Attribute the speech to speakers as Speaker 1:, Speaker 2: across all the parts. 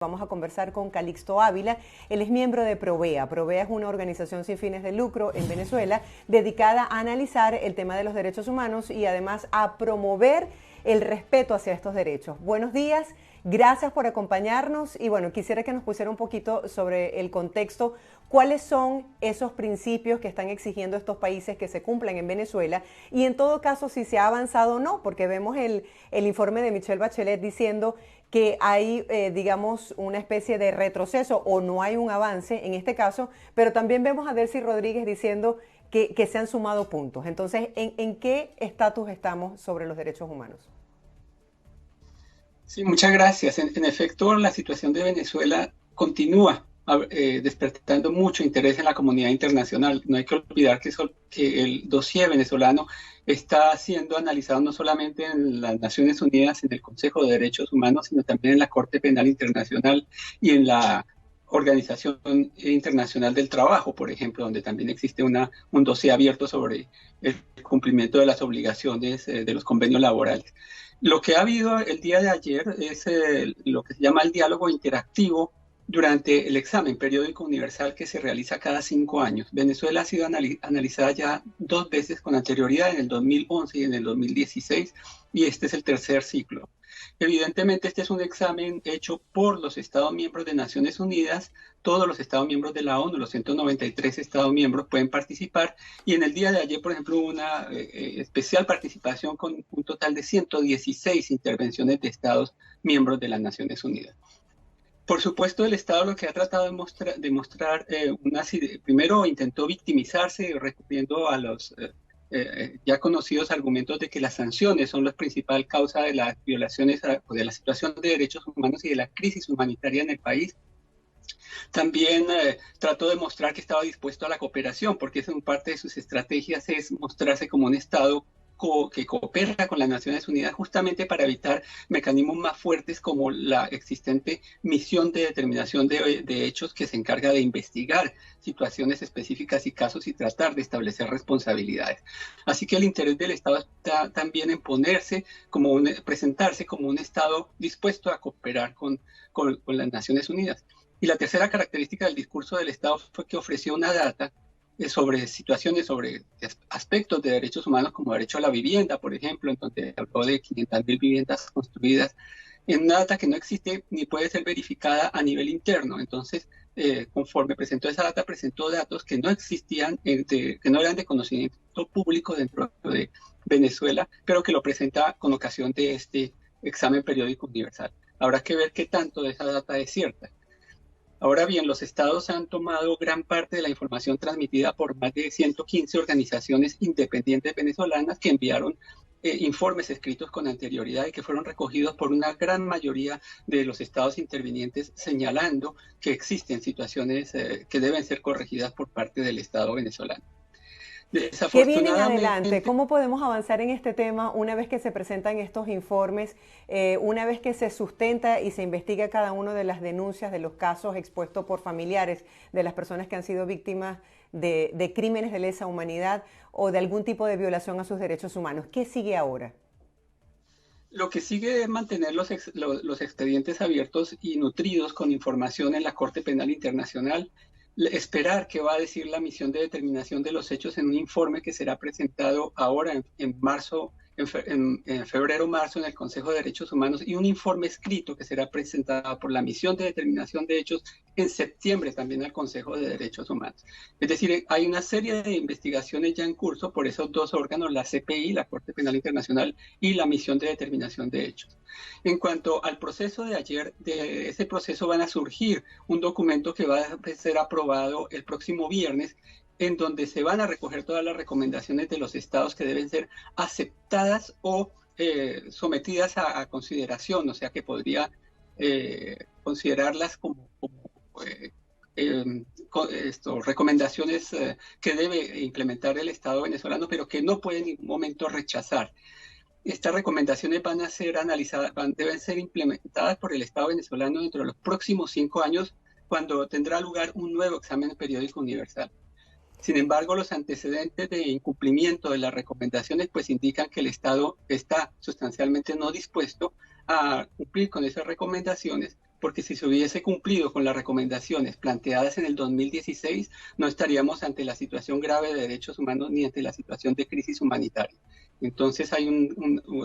Speaker 1: Vamos a conversar con Calixto Ávila. Él es miembro de Provea. Provea es una organización sin fines de lucro en Venezuela dedicada a analizar el tema de los derechos humanos y además a promover el respeto hacia estos derechos. Buenos días, gracias por acompañarnos y bueno, quisiera que nos pusiera un poquito sobre el contexto. ¿Cuáles son esos principios que están exigiendo estos países que se cumplan en Venezuela? Y en todo caso, si se ha avanzado o no, porque vemos el informe de Michelle Bachelet diciendo que hay, digamos, una especie de retroceso o no hay un avance en este caso, pero también vemos a Delcy Rodríguez diciendo que se han sumado puntos. Entonces, ¿en qué estatus estamos sobre los derechos humanos?
Speaker 2: Sí, muchas gracias. En efecto, la situación de Venezuela continúa despertando mucho interés en la comunidad internacional. No hay que olvidar que el dossier venezolano está siendo analizado no solamente en las Naciones Unidas, en el Consejo de Derechos Humanos, sino también en la Corte Penal Internacional y en la Organización Internacional del Trabajo, por ejemplo, donde también existe un dossier abierto sobre el cumplimiento de las obligaciones de los convenios laborales. Lo que ha habido el día de ayer es lo que se llama el diálogo interactivo durante el examen periódico universal que se realiza cada 5 años. Venezuela ha sido analizada ya 2 veces con anterioridad, en el 2011 y en el 2016, y este es el tercer ciclo. Evidentemente, este es un examen hecho por los Estados miembros de Naciones Unidas. Todos los Estados miembros de la ONU, los 193 Estados miembros, pueden participar. Y en el día de ayer, por ejemplo, hubo una especial participación con un total de 116 intervenciones de Estados miembros de las Naciones Unidas. Por supuesto, el Estado lo que ha tratado de mostrar, primero intentó victimizarse recurriendo a los ya conocidos argumentos de que las sanciones son la principal causa de las violaciones o de la situación de derechos humanos y de la crisis humanitaria en el país. También trató de mostrar que estaba dispuesto a la cooperación, porque eso en parte de sus estrategias es mostrarse como un Estado que coopera con las Naciones Unidas justamente para evitar mecanismos más fuertes como la existente misión de determinación de hechos que se encarga de investigar situaciones específicas y casos y tratar de establecer responsabilidades. Así que el interés del Estado está también en presentarse como un Estado dispuesto a cooperar con las Naciones Unidas. Y la tercera característica del discurso del Estado fue que ofreció una data sobre situaciones, sobre aspectos de derechos humanos como derecho a la vivienda, por ejemplo, en donde habló de 500.000 viviendas construidas, en una data que no existe ni puede ser verificada a nivel interno. Entonces, conforme presentó esa data, presentó datos que no existían, que no eran de conocimiento público dentro de Venezuela, pero que lo presenta con ocasión de este examen periódico universal. Habrá que ver qué tanto de esa data es cierta. Ahora bien, los estados han tomado gran parte de la información transmitida por más de 115 organizaciones independientes venezolanas que enviaron informes escritos con anterioridad y que fueron recogidos por una gran mayoría de los estados intervinientes, señalando que existen situaciones que deben ser corregidas por parte del Estado venezolano.
Speaker 1: ¿Qué viene en adelante? ¿Cómo podemos avanzar en este tema una vez que se presentan estos informes, una vez que se sustenta y se investiga cada una de las denuncias de los casos expuestos por familiares de las personas que han sido víctimas de crímenes de lesa humanidad o de algún tipo de violación a sus derechos humanos? ¿Qué sigue ahora?
Speaker 2: Lo que sigue es mantener los expedientes abiertos y nutridos con información en la Corte Penal Internacional, esperar qué va a decir la misión de determinación de los hechos en un informe que será presentado ahora en febrero-marzo en el Consejo de Derechos Humanos, y un informe escrito que será presentado por la misión de determinación de hechos en septiembre también al Consejo de Derechos Humanos. Es decir, hay una serie de investigaciones ya en curso por esos dos órganos, la CPI, la Corte Penal Internacional, y la misión de determinación de hechos. En cuanto al proceso de ayer, de ese proceso van a surgir un documento que va a ser aprobado el próximo viernes, en donde se van a recoger todas las recomendaciones de los estados que deben ser aceptadas o sometidas a consideración, o sea que podría considerarlas como recomendaciones que debe implementar el Estado venezolano, pero que no puede en ningún momento rechazar. Estas recomendaciones van a ser analizadas, deben ser implementadas por el Estado venezolano dentro de los próximos 5 años, cuando tendrá lugar un nuevo examen periódico universal. Sin embargo, los antecedentes de incumplimiento de las recomendaciones pues indican que el Estado está sustancialmente no dispuesto a cumplir con esas recomendaciones, porque si se hubiese cumplido con las recomendaciones planteadas en el 2016, no estaríamos ante la situación grave de derechos humanos ni ante la situación de crisis humanitaria. Entonces hay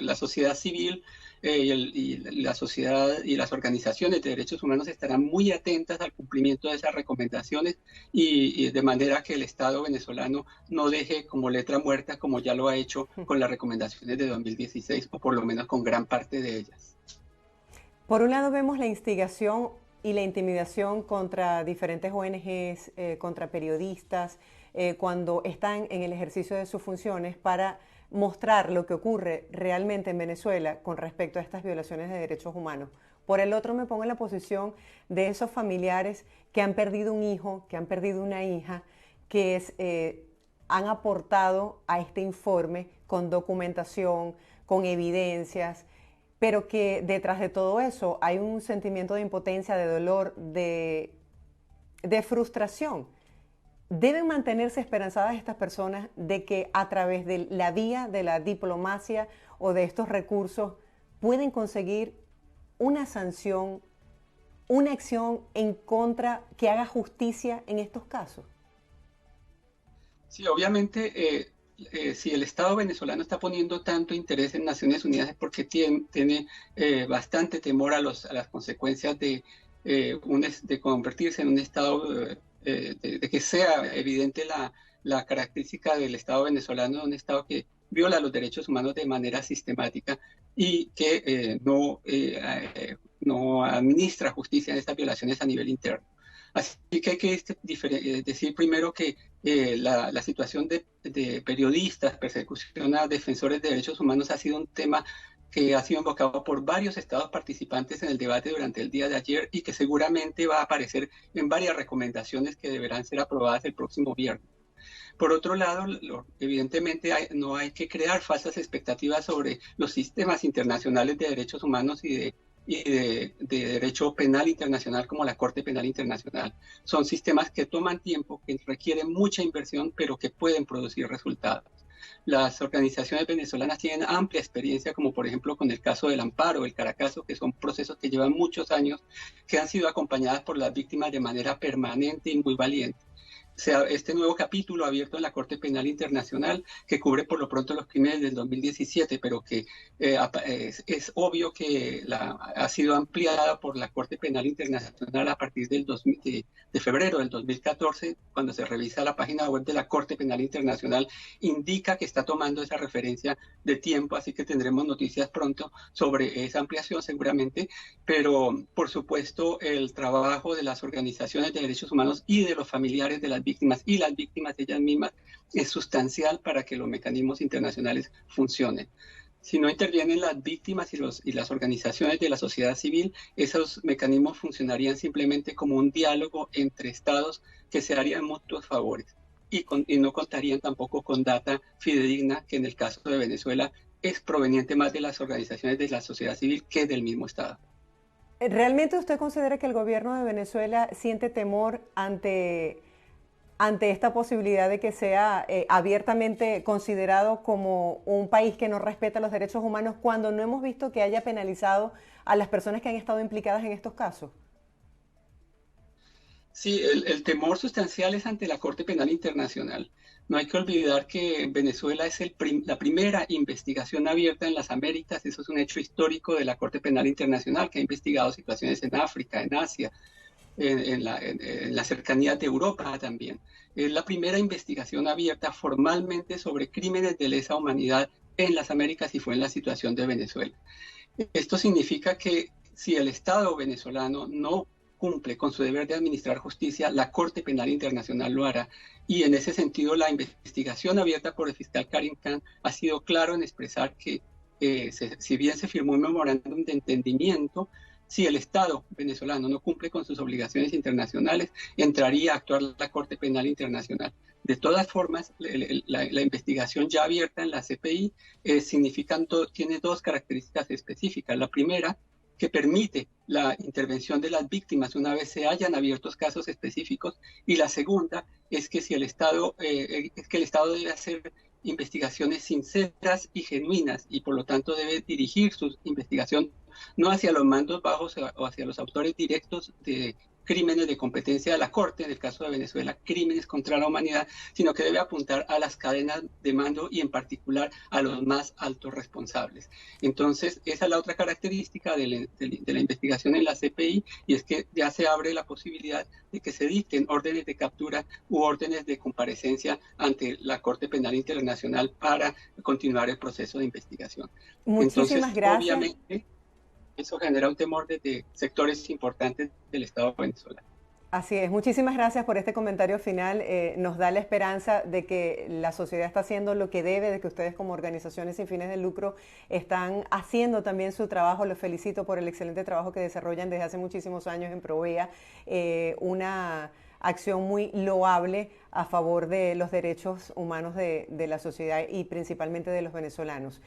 Speaker 2: la sociedad civil y la sociedad y las organizaciones de derechos humanos estarán muy atentas al cumplimiento de esas recomendaciones y de manera que el Estado venezolano no deje como letra muerta como ya lo ha hecho con las recomendaciones de 2016 o por lo menos con gran parte de ellas.
Speaker 1: Por un lado vemos la instigación y la intimidación contra diferentes ONGs, contra periodistas, cuando están en el ejercicio de sus funciones para mostrar lo que ocurre realmente en Venezuela con respecto a estas violaciones de derechos humanos. Por el otro me pongo en la posición de esos familiares que han perdido un hijo, que han perdido una hija, que han aportado a este informe con documentación, con evidencias, pero que detrás de todo eso hay un sentimiento de impotencia, de dolor, de frustración. Deben mantenerse esperanzadas estas personas de que a través de la vía de la diplomacia o de estos recursos pueden conseguir una sanción, una acción en contra que haga justicia en estos casos.
Speaker 2: Sí, obviamente, si el Estado venezolano está poniendo tanto interés en Naciones Unidas es porque tiene bastante temor a las consecuencias de convertirse en un Estado, de que sea evidente la característica del Estado venezolano, un Estado que viola los derechos humanos de manera sistemática y que no administra justicia en estas violaciones a nivel interno. Así que hay que decir primero que la situación de periodistas, persecución a defensores de derechos humanos ha sido un tema que ha sido invocado por varios estados participantes en el debate durante el día de ayer y que seguramente va a aparecer en varias recomendaciones que deberán ser aprobadas el próximo viernes. Por otro lado, evidentemente no hay que crear falsas expectativas sobre los sistemas internacionales de derechos humanos y de derecho penal internacional como la Corte Penal Internacional. Son sistemas que toman tiempo, que requieren mucha inversión, pero que pueden producir resultados. Las organizaciones venezolanas tienen amplia experiencia, como por ejemplo con el caso del Amparo, el Caracazo, que son procesos que llevan muchos años, que han sido acompañadas por las víctimas de manera permanente y muy valiente. Este nuevo capítulo abierto en la Corte Penal Internacional que cubre por lo pronto los crímenes del 2017, pero que es obvio que ha sido ampliada por la Corte Penal Internacional a partir de febrero del 2014, cuando se revisa la página web de la Corte Penal Internacional, indica que está tomando esa referencia de tiempo, así que tendremos noticias pronto sobre esa ampliación seguramente, pero por supuesto el trabajo de las organizaciones de derechos humanos y de los familiares de las víctimas y las víctimas ellas mismas es sustancial para que los mecanismos internacionales funcionen. Si no intervienen las víctimas y las organizaciones de la sociedad civil, esos mecanismos funcionarían simplemente como un diálogo entre estados que se harían mutuos favores y no contarían tampoco con data fidedigna, que en el caso de Venezuela es proveniente más de las organizaciones de la sociedad civil que del mismo estado.
Speaker 1: ¿Realmente usted considera que el gobierno de Venezuela siente temor ante esta posibilidad de que sea abiertamente considerado como un país que no respeta los derechos humanos cuando no hemos visto que haya penalizado a las personas que han estado implicadas en estos casos?
Speaker 2: Sí, el temor sustancial es ante la Corte Penal Internacional. No hay que olvidar que Venezuela es la primera investigación abierta en las Américas. Eso es un hecho histórico de la Corte Penal Internacional, que ha investigado situaciones en África, en Asia, en la cercanía de Europa también. Es la primera investigación abierta formalmente sobre crímenes de lesa humanidad en las Américas y fue en la situación de Venezuela. Esto significa que si el Estado venezolano no cumple con su deber de administrar justicia, la Corte Penal Internacional lo hará. Y en ese sentido, la investigación abierta por el fiscal Karim Khan ha sido claro en expresar que si bien se firmó un memorándum de entendimiento, si el Estado venezolano no cumple con sus obligaciones internacionales, entraría a actuar la Corte Penal Internacional. De todas formas, la investigación ya abierta en la CPI tiene dos características específicas. La primera, que permite la intervención de las víctimas una vez se hayan abiertos casos específicos, y la segunda es que el Estado debe hacer investigaciones sinceras y genuinas y por lo tanto debe dirigir su investigación no hacia los mandos bajos o hacia los autores directos de crímenes de competencia de la Corte, en el caso de Venezuela, crímenes contra la humanidad, sino que debe apuntar a las cadenas de mando y en particular a los más altos responsables. Entonces, esa es la otra característica de la investigación en la CPI, y es que ya se abre la posibilidad de que se dicten órdenes de captura u órdenes de comparecencia ante la Corte Penal Internacional para continuar el proceso de investigación. Entonces,
Speaker 1: Muchísimas gracias.
Speaker 2: obviamente, eso genera un temor desde sectores importantes del Estado venezolano.
Speaker 1: Así es, muchísimas gracias por este comentario final. Nos da la esperanza de que la sociedad está haciendo lo que debe, de que ustedes como organizaciones sin fines de lucro están haciendo también su trabajo. Los felicito por el excelente trabajo que desarrollan desde hace muchísimos años en Provea, una acción muy loable a favor de los derechos humanos de la sociedad y principalmente de los venezolanos.